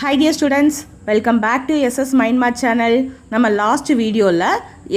Hi dear students, welcome back to SS Mindmat channel. நம்ம last வீடியோவில்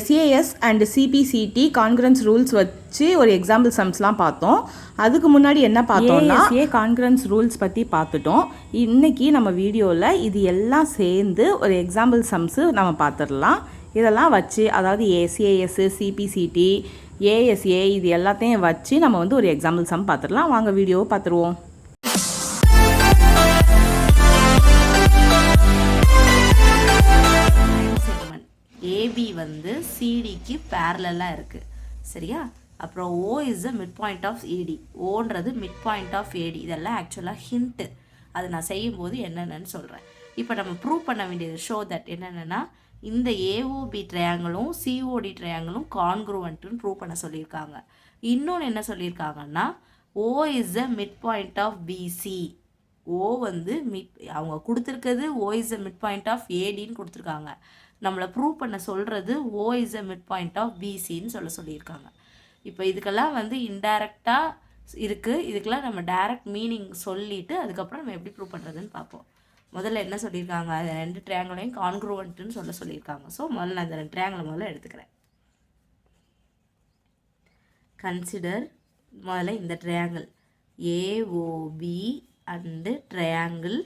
SAS and CPCT concurrence rules வச்சு ஒரு example சம்ஸ்லாம் பார்த்தோம். அதுக்கு முன்னாடி என்ன பார்த்தோம்னா ASA கான்கரன்ஸ் ரூல்ஸ் பற்றி பார்த்துட்டோம். இன்னைக்கு நம்ம வீடியோவில் இது எல்லாம் சேர்ந்து ஒரு எக்ஸாம்பிள் சம்ஸு நம்ம பார்த்துடலாம். இதெல்லாம் வச்சு அதாவது SAS, CPCT, ASA இது எல்லாத்தையும் வச்சு நம்ம வந்து ஒரு எக்ஸாம்பிள் சம் பார்த்துடலாம். வாங்க வீடியோவை பார்த்துருவோம். AB வந்து CDக்கு பேரலாக இருக்குது சரியா. அப்புறம் O is the mid point of AD. ஓன்றது மிட் பாயிண்ட் ஆஃப் AD. இதெல்லாம் ஆக்சுவலாக ஹிண்ட்டு. அது நான் செய்யும்போது என்னென்னு சொல்கிறேன். இப்போ நம்ம ப்ரூவ் பண்ண வேண்டியது ஷோ தட் என்னென்னா இந்த AOB ட்ரையாங்கிளும் COD ட்ரையாங்கிளும் கான்க்ரூவன்ட்டுன்னு ப்ரூவ் பண்ண சொல்லியிருக்காங்க. இன்னொன்று என்ன சொல்லியிருக்காங்கன்னா O is the mid point of BC. O வந்து அவங்க கொடுத்துருக்கிறது O is the mid point of ADன்னு கொடுத்துருக்காங்க. நம்மளை ப்ரூவ் பண்ண சொல்கிறது O is a mid point of BCன்னு சொல்லியிருக்காங்க. இப்போ இதுக்கெல்லாம் வந்து இன்டைரக்டாக இருக்குது. இதுக்கெல்லாம் நம்ம டைரக்ட் மீனிங் சொல்லிவிட்டு அதுக்கப்புறம் நம்ம எப்படி ப்ரூவ் பண்ணுறதுன்னு பார்ப்போம். முதல்ல என்ன சொல்லியிருக்காங்க, அது ரெண்டு ட்ரையாங்கிளையும் கான்க்ரூவன்ட்டுன்னு சொல்லியிருக்காங்க. ஸோ முதல்ல நான் இந்த ரெண்டு ட்ரையாங்கிளை முதல்ல எடுத்துக்கிறேன். கன்சிடர் முதல்ல இந்த triangle AOB and triangle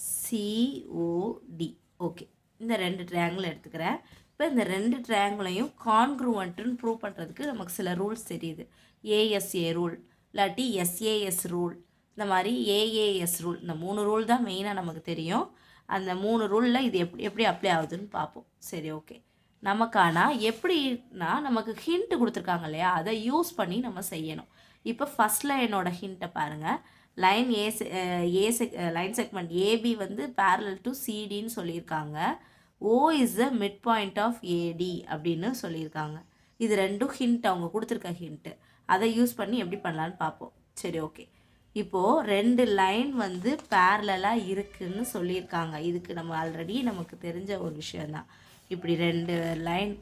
COD. Okay, இந்த ரெண்டு ட்ரையாங்கிள் எடுத்துக்கிறேன். இப்போ இந்த ரெண்டு ட்ரையாங்கிளையும் கான்க்ரூவன்ட்டுன்னு ப்ரூவ் பண்ணுறதுக்கு நமக்கு சில ரூல்ஸ் தெரியுது. ASA ரூல், இல்லாட்டி SAS ரூல், இந்த மாதிரி AAS ரூல். இந்த 3 ரூல் தான் மெயினாக நமக்கு தெரியும். அந்த 3 ரூலில் இது எப்படி அப்ளை ஆகுதுன்னு பார்ப்போம். சரி, ஓகே. நமக்கானா எப்படின்னா நமக்கு ஹிண்ட் கொடுத்துருக்காங்க இல்லையா, அதை யூஸ் பண்ணி நம்ம செய்யணும். இப்போ ஃபஸ்ட் லைனோட ஹிண்ட்டை பாருங்கள். லைன் லைன் செக்மெண்ட் AB வந்து parallel to CDன்னு சொல்லியிருக்காங்க. O is the mid point of AD அப்படின்னு சொல்லியிருக்காங்க. இது ரெண்டும் ஹிண்ட், அவங்க கொடுத்துருக்க ஹிண்ட்டு. அதை யூஸ் பண்ணி எப்படி பண்ணலான்னு பார்ப்போம். சரி, ஓகே. இப்போது ரெண்டு லைன் வந்து பேரலாக இருக்குதுன்னு சொல்லியிருக்காங்க. இதுக்கு நம்ம ஆல்ரெடி நமக்கு தெரிஞ்ச ஒரு விஷயந்தான். இப்படி ரெண்டு லைன்,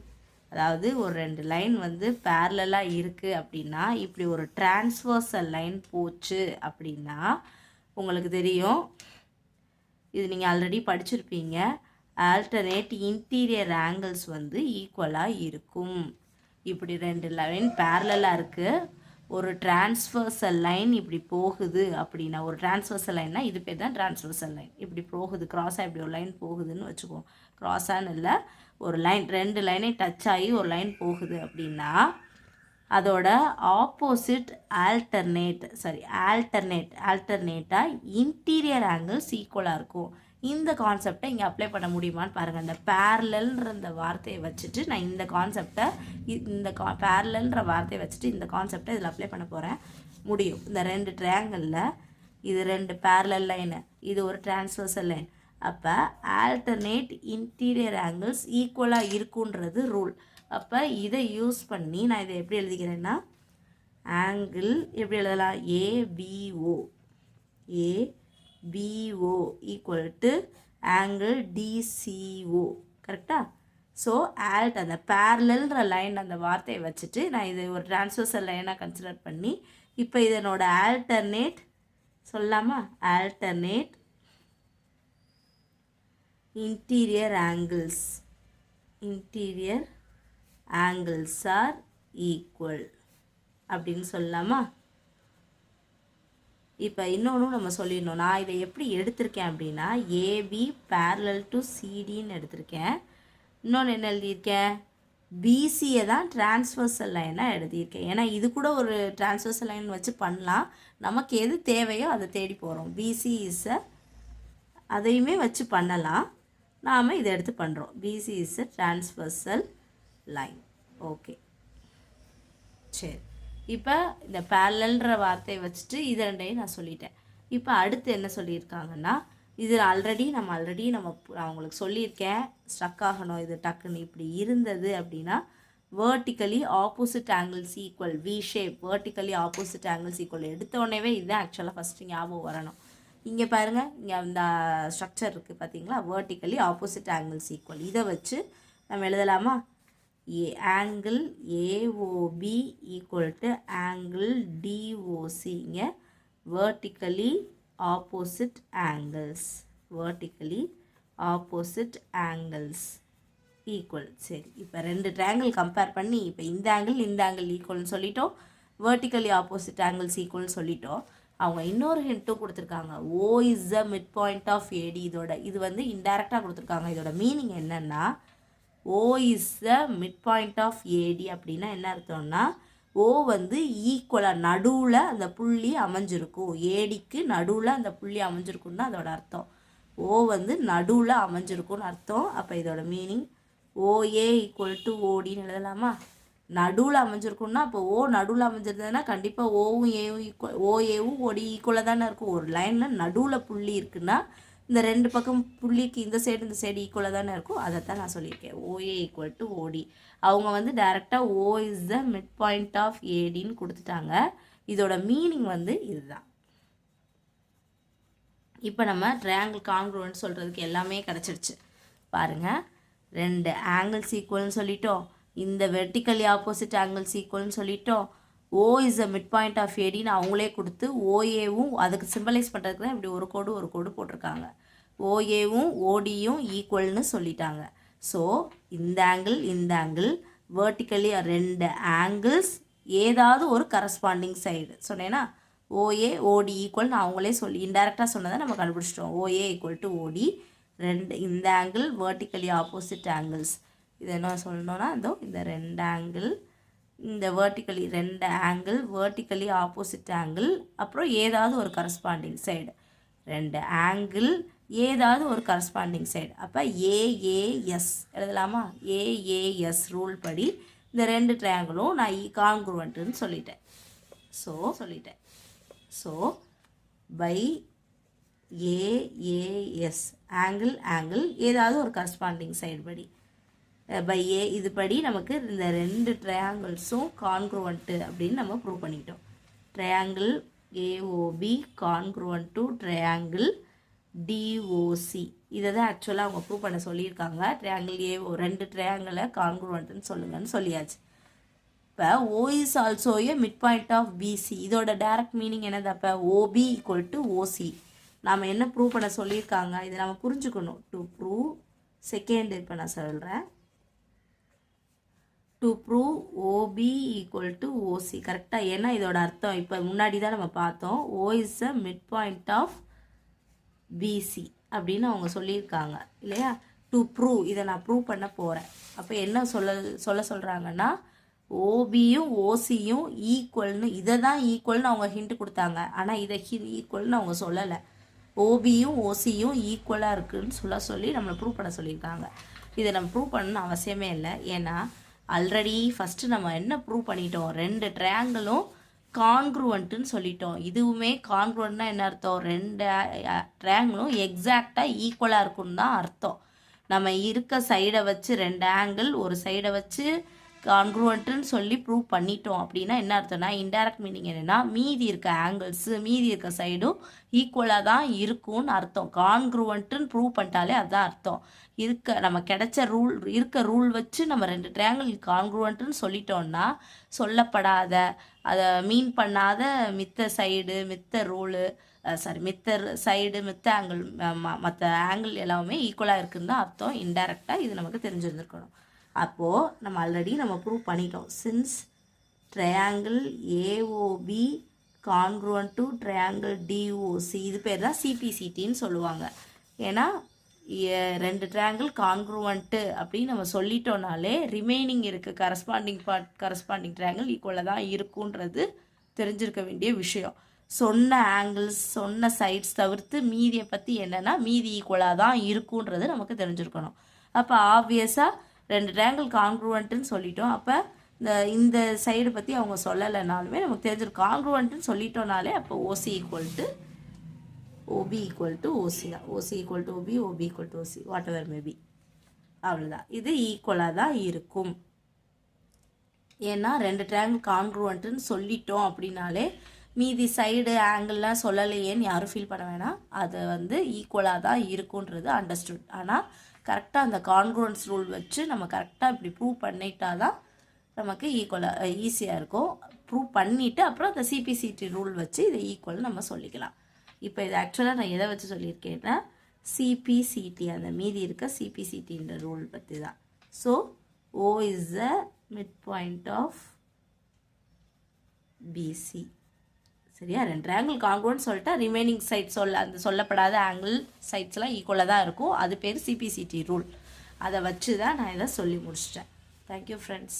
அதாவது ஒரு ரெண்டு லைன் வந்து பேரலாக இருக்குது அப்படின்னா, இப்படி ஒரு டிரான்ஸ்வர்சல் லைன் போச்சு அப்படின்னா உங்களுக்கு தெரியும், இது நீங்கள் ஆல்ரெடி படிச்சிருப்பீங்க, ஆல்டர்னேட் இன்டீரியர் ஆங்கிள்ஸ் வந்து ஈக்குவலாக இருக்கும். இப்படி ரெண்டு லைன் பேரலாக இருக்குது, ஒரு டிரான்ஸ்வர்சல் லைன் இப்படி போகுது அப்படின்னா, ஒரு டிரான்ஸ்வர்சல் லைன்னா இது பேர் தான் டிரான்ஸ்வர்சல் லைன். இப்படி போகுது, க்ராஸாக இப்படி ஒரு லைன் போகுதுன்னு வச்சுக்குவோம். க்ராஸான்னு இல்லை, ஒரு லைன், ரெண்டு லைனை டச் ஆகி ஒரு லைன் போகுது அப்படின்னா அதோட ஆப்போசிட் ஆல்டர்னேட்டாக இன்டீரியர் ஆங்கிள்ஸ் ஈக்குவலாக இருக்கும். இந்த கான்செப்டை இங்கே அப்ளை பண்ண முடியுமான்னு பாருங்கள். இந்த பேரலல்ன்ற இந்த வார்த்தையை வச்சுட்டு நான் இந்த கான்செப்டை பேரலல்ன்ற வார்த்தையை வச்சுட்டு இந்த கான்செப்டை இதில் அப்ளை பண்ண போகிறேன். முடியும். இந்த ரெண்டு ட்ரையாங்கிளில் இது ரெண்டு பேரலல் லைனு, இது ஒரு டிரான்ஸ்வர்சல் லைன். அப்போ ஆல்டர்னேட் இன்டீரியர் ஆங்கிள்ஸ் ஈக்குவலாக இருக்குன்றது ரூல். அப்போ இதை யூஸ் பண்ணி நான் இதை எப்படி எழுதிக்கிறேன்னா, ஆங்கிள் எப்படி எழுதலாம், ABO equal to angle DCO. கரெக்டாக? ஸோ அந்த பேரலல்ன்ற லைன் அந்த வார்த்தையை வச்சுட்டு நான் இதை ஒரு டிரான்ஸ்வர்சல் லைனாக கன்சிடர் பண்ணி இப்போ இதனோட ஆல்டர்னேட் சொல்லலாமா, alternate interior angles are equal அப்படின்னு சொல்லலாமா. இப்போ இன்னொன்று நம்ம சொல்லிடணும். நான் இதை எப்படி எடுத்திருக்கேன் அப்படின்னா, AB parallel to CDன்னு எடுத்திருக்கேன். இன்னொன்று என்ன எழுதியிருக்கேன், BCயை தான் டிரான்ஸ்வர்சல் லைனாக எழுதியிருக்கேன். ஏன்னா இது கூட ஒரு டிரான்ஸ்வர்சல் லைன் வச்சு பண்ணலாம். நமக்கு எது தேவையோ அதை தேடி போகிறோம். BC அதையுமே வச்சு பண்ணலாம். நாம் இதை எடுத்து பண்ணுறோம். BC is a transversal line. Okay, சரி. இப்போ இந்த பேரலல்ன்ற வார்த்தையை வச்சுட்டு இது ரெண்டையும் நான் சொல்லிட்டேன். இப்போ அடுத்து என்ன சொல்லியிருக்காங்கன்னா, இது ஆல்ரெடி நம்ம நான் உங்களுக்கு சொல்லியிருக்கேன், ஸ்ட்ரக் ஆகணும் இது டக்குன்னு. இப்படி இருந்தது அப்படின்னா vertically opposite angles equal, V shape, vertically opposite angles equal எடுத்தோடனே இதுதான் ஆக்சுவலாக ஃபஸ்ட்டு ஞாபகம் வரணும். இங்கே பாருங்கள், இங்கே அந்த ஸ்ட்ரக்சர் இருக்குது பார்த்தீங்களா, வேர்ட்டிக்கலி ஆப்போசிட் ஆங்கிள்ஸ் ஈக்குவல். இதை வச்சு நம்ம எழுதலாமா, angle AOB equal to angle DOC. இங்கே vertically opposite angles. vertically opposite angles equal. சரி, இப்போ ரெண்டு ட்ரையாங்கிள் கம்பேர் பண்ணி இப்போ இந்த ஆங்கிள் ஈக்குவல்னு சொல்லிட்டோம், vertically opposite angles ஈக்குவல்னு சொல்லிட்டோம். அவங்க இன்னொரு ஹிண்ட்டும் கொடுத்துருக்காங்க, O is the mid point of AD. இது வந்து இன்டைரக்டாக கொடுத்துருக்காங்க. இதோட மீனிங் என்னென்னா, O is the mid point of AD அப்படின்னா என்ன அர்த்தம்னா, ஓ வந்து ஈக்குவலாக நடுவில் அந்த புள்ளி அமைஞ்சிருக்கும், ஏடிக்கு நடுவில் அந்த புள்ளி அமைஞ்சிருக்குன்னு தான் அதோட அர்த்தம். ஓ வந்து நடுவில் அமைஞ்சிருக்கும்னு அர்த்தம். அப்போ இதோட மீனிங் ஓஏ ஈக்குவல் டு ஓடின்னு எழுதலாமா? நடுவில் அமைஞ்சிருக்கும்னா அப்போ ஓ நடுவில் அமைஞ்சிருந்ததுன்னா கண்டிப்பாக ஓவும் ஏவும் ஈக்குவல், ஓஏவும் ஓடி ஈக்குவலாக தானே இருக்கும். ஒரு லைனில் நடுவில் புள்ளி இருக்குன்னா இந்த ரெண்டு பக்கம் புள்ளிக்கு இந்த சைடு ஈக்குவலாக தானே இருக்கும். அதை தான் நான் சொல்லியிருக்கேன், ஓஏ ஈக்குவல் டு ஓடி. அவங்க வந்து டைரெக்டாக O is the mid point of ஏடின்னு கொடுத்துட்டாங்க. இதோட மீனிங் வந்து இதுதான். இப்போ நம்ம ட்ரையாங்கிள் கான்க்ரூவன்ட் சொல்கிறதுக்கு எல்லாமே கிடச்சிடுச்சு பாருங்கள். ரெண்டு ஆங்கிள்ஸ் ஈக்குவல்னு சொல்லிட்டோம், இந்த வெர்டிக்கலி ஆப்போசிட் ஆங்கிள்ஸ் ஈக்குவல்னு சொல்லிட்டோம், O is a mid point of ஏடின்னு அவங்களே கொடுத்து ஓஏவும் அதுக்கு சிம்பலைஸ் பண்ணுறதுக்கு தான் இப்படி ஒரு கோடு போட்டிருக்காங்க. ஓஏவும் ஓடியும் ஈக்குவல்னு சொல்லிட்டாங்க. ஸோ இந்த ஆங்கிள் வெர்டிக்கலி ரெண்டு ஆங்கிள்ஸ் ஏதாவது ஒரு கரஸ்பாண்டிங் சைடு சொன்னேன்னா ஓஏ ஓடி ஈக்குவல்னு அவங்களே சொல்லி இன்டெரக்டாக சொன்னதை நம்ம கண்டுபிடிச்சிட்டோம். ஓஏ ஈக்குவல் டு ஓடி, ரெண்டு இந்த ஆங்கிள் வெர்டிக்கலி ஆப்போசிட் ஆங்கிள்ஸ். இது என்ன சொல்லணும்னா இந்த ரெண்டு ஆங்கிள், இந்த ரெண்டு ஆங்கிள் வெர்டிக்கலி ஆப்போசிட் ஆங்கிள், அப்புறம் ஏதாவது ஒரு கரஸ்பாண்டிங் சைடு, ரெண்டு ஆங்கிள் ஏதாவது ஒரு கரஸ்பாண்டிங் சைடு. அப்போ ஏஏஎஸ் எழுதலாமா? ஏஏஎஸ் ரூல் படி இந்த ரெண்டு ட்ரையாங்கிளும் நான் கான்க்ரூவன்ட்னு சொல்லிட்டேன். ஸோ பை ஏஏஎஸ் ஆங்கிள் ஏதாவது ஒரு கரஸ்பாண்டிங் சைடு படி பை ஏ இதுபடி நமக்கு இந்த ரெண்டு ட்ரையாங்கிள்ஸும் கான்க்ரூவன்ட்டு அப்படின்னு நம்ம ப்ரூவ் பண்ணிட்டோம். Triangle AOB congruent to triangle DOC. இதை தான் ஆக்சுவலாக அவங்க ப்ரூவ் பண்ண சொல்லியிருக்காங்க. ட்ரையாங்கிள் ஏஓ ரெண்டு ட்ரையாங்கிளை கான்க்ரூவன்ட்டுன்னு சொல்லுங்கன்னு சொல்லியாச்சு. இப்போ O is also a mid point of BC. இதோட டைரக்ட் மீனிங் என்னது? அப்போ ஓபி ஈக்குவல் டு ஓசி. நாம் என்ன ப்ரூவ் பண்ண சொல்லியிருக்காங்க இதை நம்ம புரிஞ்சுக்கணும். டு ப்ரூவ் செகண்ட் இப்போ நான் சொல்கிறேன், to prove OB equal to OC கரெக்டாக. ஏன்னா இதோட அர்த்தம் இப்போ முன்னாடி தான் நம்ம பார்த்தோம், O is a mid point of BC அப்படின்னு அவங்க சொல்லியிருக்காங்க இல்லையா? டு ப்ரூவ் இதை நான் ப்ரூவ் பண்ண போகிறேன். அப்போ என்ன சொல்கிறாங்கன்னா ஓபியும் ஓசியும் ஈக்குவல்னு, இதை தான் ஈக்குவல்னு அவங்க ஹிண்ட் கொடுத்தாங்க. ஆனால் இதை ஈக்குவல்னு அவங்க சொல்லலை. ஓபியும் ஓசியும் ஈக்குவலாக இருக்குதுன்னு சொல்லி நம்மளை ப்ரூவ் பண்ண சொல்லியிருக்காங்க. இதை நம்ம ப்ரூவ் பண்ணணும்னு அவசியமே இல்லை. ஏன்னா ஆல்ரெடி ஃபஸ்ட்டு நம்ம என்ன ப்ரூவ் பண்ணிட்டோம், ரெண்டு ட்ரையாங்கிளும் கான்க்ரூவன்ட்டுன்னு சொல்லிட்டோம். இதுவுமே கான்க்ரூவன்ட்னா என்ன அர்த்தம்? ரெண்டு ட்ரையாங்கிளும் எக்ஸாக்டாக ஈக்குவலாக இருக்குன்னு தான் அர்த்தம். நம்ம இருக்க சைடை வச்சு ரெண்டு ஆங்கிள் ஒரு சைடை வச்சு கான்க்ரூவன்ட்டுன்னு சொல்லி ப்ரூவ் பண்ணிட்டோம் அப்படின்னா என்ன அர்த்தம்னா, இன்டைரக்ட் மீனிங் என்னென்னா மீதி இருக்க ஆங்கிள்ஸு மீதி இருக்க சைடும் ஈக்குவலாக தான் இருக்கும்னு அர்த்தம். கான்க்ரூவன்ட்டுன்னு ப்ரூவ் பண்ணிட்டாலே அதுதான் அர்த்தம். நம்ம கிடைச்ச ரூல் வச்சு நம்ம ரெண்டு ட்ரையாங்கிள் கான்க்ரூவன்ட்டுன்னு சொல்லிட்டோம்னா சொல்லப்படாத அதை மீன் பண்ணாத மித்த சைடு மித்த ஆங்கிள் மற்ற ஆங்கிள் எல்லாமே ஈக்குவலாக இருக்குன்னு தான் அர்த்தம். இன்டைரக்டாக இது நமக்கு தெரிஞ்சிருந்துருக்கணும். அப்போது நம்ம ஆல்ரெடி ப்ரூவ் பண்ணிட்டோம். Since triangle AOB congruent to triangle DOC, இது பேர் தான் சிபிசிடின்னு சொல்லுவாங்க. ஏன்னா ரெண்டு ட்ரையாங்கிள் கான்க்ரூவன்ட்டு அப்படின்னு நம்ம சொல்லிட்டோம்னாலே ரிமைனிங் இருக்குது கரஸ்பாண்டிங் ட்ரையாங்கிள் ஈக்குவலாக தான் இருக்குன்றது தெரிஞ்சிருக்க வேண்டிய விஷயம். சொன்ன ஆங்கிள்ஸ் சொன்ன சைட்ஸ் தவிர்த்து மீதியை பற்றி என்னென்னா மீதி ஈக்குவலாக தான் இருக்குன்றது நமக்கு தெரிஞ்சிருக்கணும். அப்போ ஆப்வியஸாக ரெண்டு ட்ரையாங்கிள் கான்க்ரூவன்ட்டுன்னு சொல்லிட்டோம். அப்போ இந்த சைடு பற்றி அவங்க சொல்லலைனாலுமே நமக்கு தெரிஞ்சிருக்கும். கான்க்ரூவன்ட்டுன்னு சொல்லிட்டோம்னாலே அப்போ OC equal to OB equal to OC தான். OC equal to OB, OB equal to OC, whatever maybe, அவ்வளோதான். இது ஈக்குவலாக தான் இருக்கும். ஏன்னா ரெண்டு ட்ரையாங்கிள் கான்க்ரூவன்ட்டுன்னு சொல்லிட்டோம் அப்படின்னாலே மீதி சைடு ஆங்கிள்லாம் சொல்லலையேன்னு யாரும் ஃபீல் பண்ண வேணாம். அது ஈக்குவலாக தான் இருக்குன்றது அண்டர்ஸ்டுட். ஆனால் கரெக்டாக அந்த கான்க்ரூவன்ஸ் ரூல் வச்சு நம்ம கரெக்டாக இப்படி ப்ரூவ் பண்ணிட்டா தான் நமக்கு ஈக்குவலாக ஈஸியாக இருக்கும். ப்ரூவ் பண்ணிவிட்டு அப்புறம் அந்த சிபிசிடி ரூல் வச்சு இதை ஈக்குவல் நம்ம சொல்லிக்கலாம். இப்போ இது ஆக்சுவலாக நான் எதை வச்சு சொல்லியிருக்கேன்னா சிபிசிடி அந்த மீதி இருக்க சிபிசிடின்ற ரூல் பற்றி தான். So O is the mid point of BC. சரியா, 2 ஆங்கிள் கான்க்ரூவன்ட் சொல்லிட்டா ரிமைனிங் சைட் சொல்லப்படாத ஆங்கிள் சைட்ஸ்லாம் ஈக்குவலாக தான் இருக்கும். அது பேர் சிபிசிடி ரூல். அதை வச்சு தான் நான் இதை சொல்லி முடிச்சிட்டேன். Thank you friends.